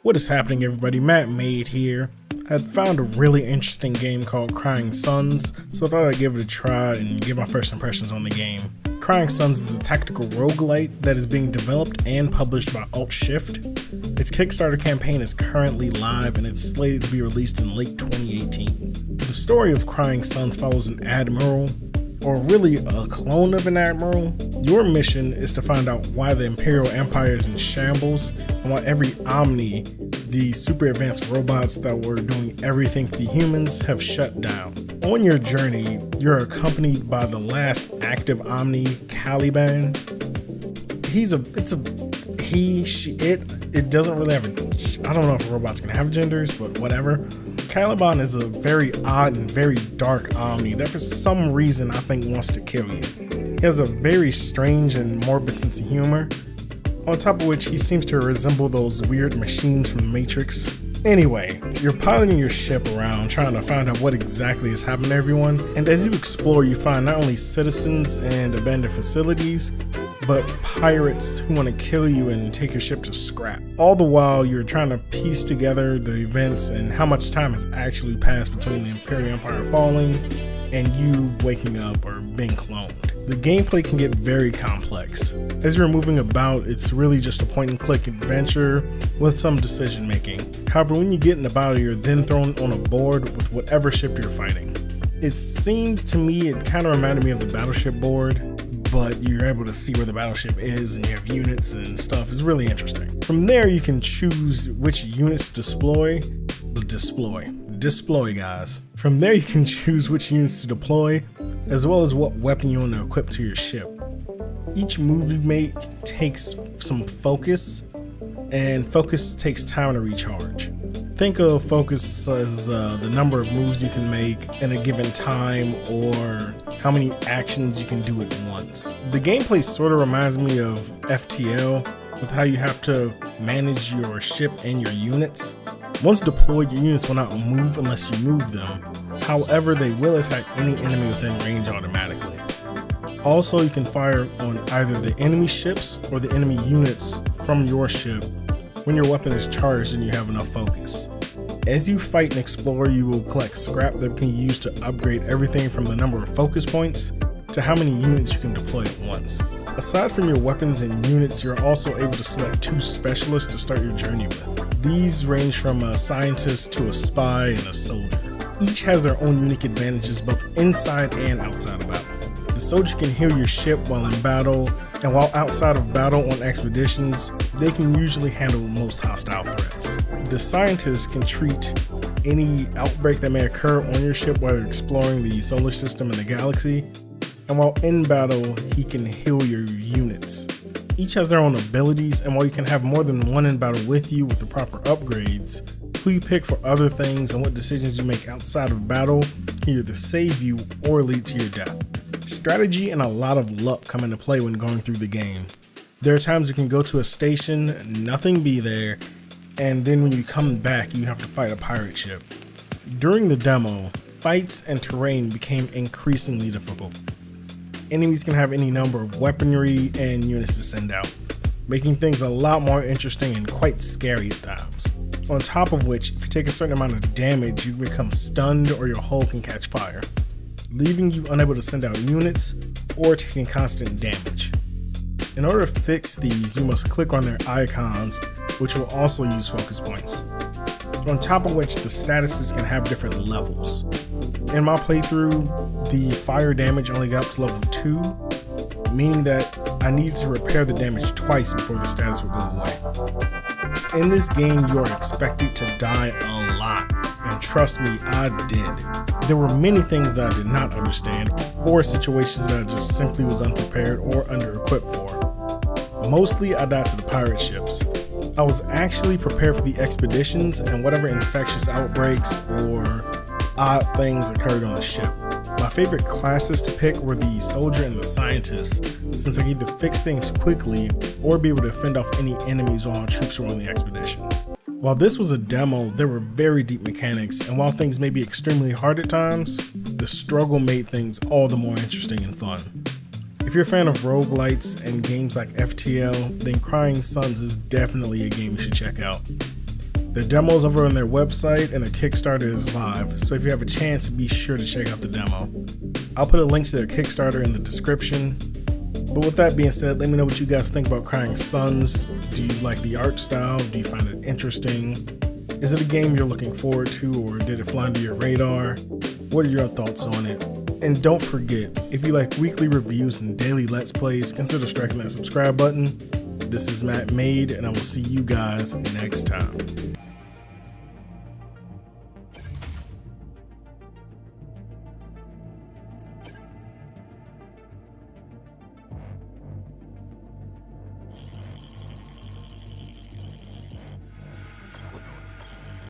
What is happening, everybody? Mattmade here. I had found a really interesting game called Crying Suns, so I thought I'd give it a try and give my first impressions on the game. Crying Suns is a tactical roguelite that is being developed and published by AltShift. Its Kickstarter campaign is currently live and it's slated to be released in late 2018. The story of Crying Suns follows an admiral, or really a clone of an admiral. Your mission is to find out why the Imperial Empire is in shambles and why every Omni, the super advanced robots that were doing everything for humans, have shut down. On your journey, you're accompanied by the last active Omni, Caliban. It doesn't really have I don't know if robots can have genders, but whatever. Caliban is a very odd and very dark Omni that for some reason I think wants to kill you. He has a very strange and morbid sense of humor, on top of which he seems to resemble those weird machines from the Matrix. Anyway, you're piloting your ship around trying to find out what exactly has happened to everyone, and as you explore you find not only citizens and abandoned facilities, but pirates who want to kill you and take your ship to scrap. All the while you're trying to piece together the events and how much time has actually passed between the Imperial Empire falling and you waking up or being cloned. The gameplay can get very complex. As you're moving about, it's really just a point and click adventure with some decision making. However, when you get in the battle, you're then thrown on a board with whatever ship you're fighting. It seems to me it kind of reminded me of the battleship board, but you're able to see where the battleship is and you have units and stuff. It's really interesting. From there, you can choose which units to deploy, guys. From there, you can choose which units to deploy, as well as what weapon you want to equip to your ship. Each move you make takes some focus, and focus takes time to recharge. Think of focus as the number of moves you can make in a given time or how many actions you can do at once. The gameplay sort of reminds me of FTL with how you have to manage your ship and your units. Once deployed, your units will not move unless you move them. However, they will attack any enemy within range automatically. Also, you can fire on either the enemy ships or the enemy units from your ship when your weapon is charged and you have enough focus. As you fight and explore, you will collect scrap that can be used to upgrade everything from the number of focus points to how many units you can deploy at once. Aside from your weapons and units, you're also able to select 2 specialists to start your journey with. These range from a scientist to a spy and a soldier. Each has their own unique advantages both inside and outside of battle. The soldier can heal your ship while in battle, and while outside of battle on expeditions, they can usually handle most hostile threats. The scientist can treat any outbreak that may occur on your ship while you're exploring the solar system and the galaxy, and while in battle, he can heal your units. Each has their own abilities, and while you can have more than one in battle with you with the proper upgrades, who you pick for other things and what decisions you make outside of battle can either save you or lead to your death. Strategy and a lot of luck come into play when going through the game. There are times you can go to a station, nothing be there, and then when you come back, you have to fight a pirate ship. During the demo, fights and terrain became increasingly difficult. Enemies can have any number of weaponry and units to send out, making things a lot more interesting and quite scary at times. On top of which, if you take a certain amount of damage, you become stunned or your hull can catch fire, leaving you unable to send out units or taking constant damage. In order to fix these, you must click on their icons, which will also use focus points. On top of which, the statuses can have different levels. In my playthrough, the fire damage only got up to level 2, meaning that I needed to repair the damage twice before the status would go away. In this game, you are expected to die a lot, and trust me, I did. There were many things that I did not understand, or situations that I just simply was unprepared or under-equipped for. Mostly, I died to the pirate ships. I was actually prepared for the expeditions and whatever infectious outbreaks or odd things occurred on the ship. My favorite classes to pick were the soldier and the scientist, since I could either fix things quickly or be able to fend off any enemies while our troops were on the expedition. While this was a demo, there were very deep mechanics, and while things may be extremely hard at times, the struggle made things all the more interesting and fun. If you're a fan of roguelites and games like FTL, then Crying Suns is definitely a game you should check out. Their demo's over on their website and their Kickstarter is live, so if you have a chance, be sure to check out the demo. I'll put a link to their Kickstarter in the description. But with that being said, let me know what you guys think about Crying Suns. Do you like the art style? Do you find it interesting? Is it a game you're looking forward to, or did it fly under your radar? What are your thoughts on it? And don't forget, if you like weekly reviews and daily Let's Plays, consider striking that subscribe button. This is Mattmade, and I will see you guys next time.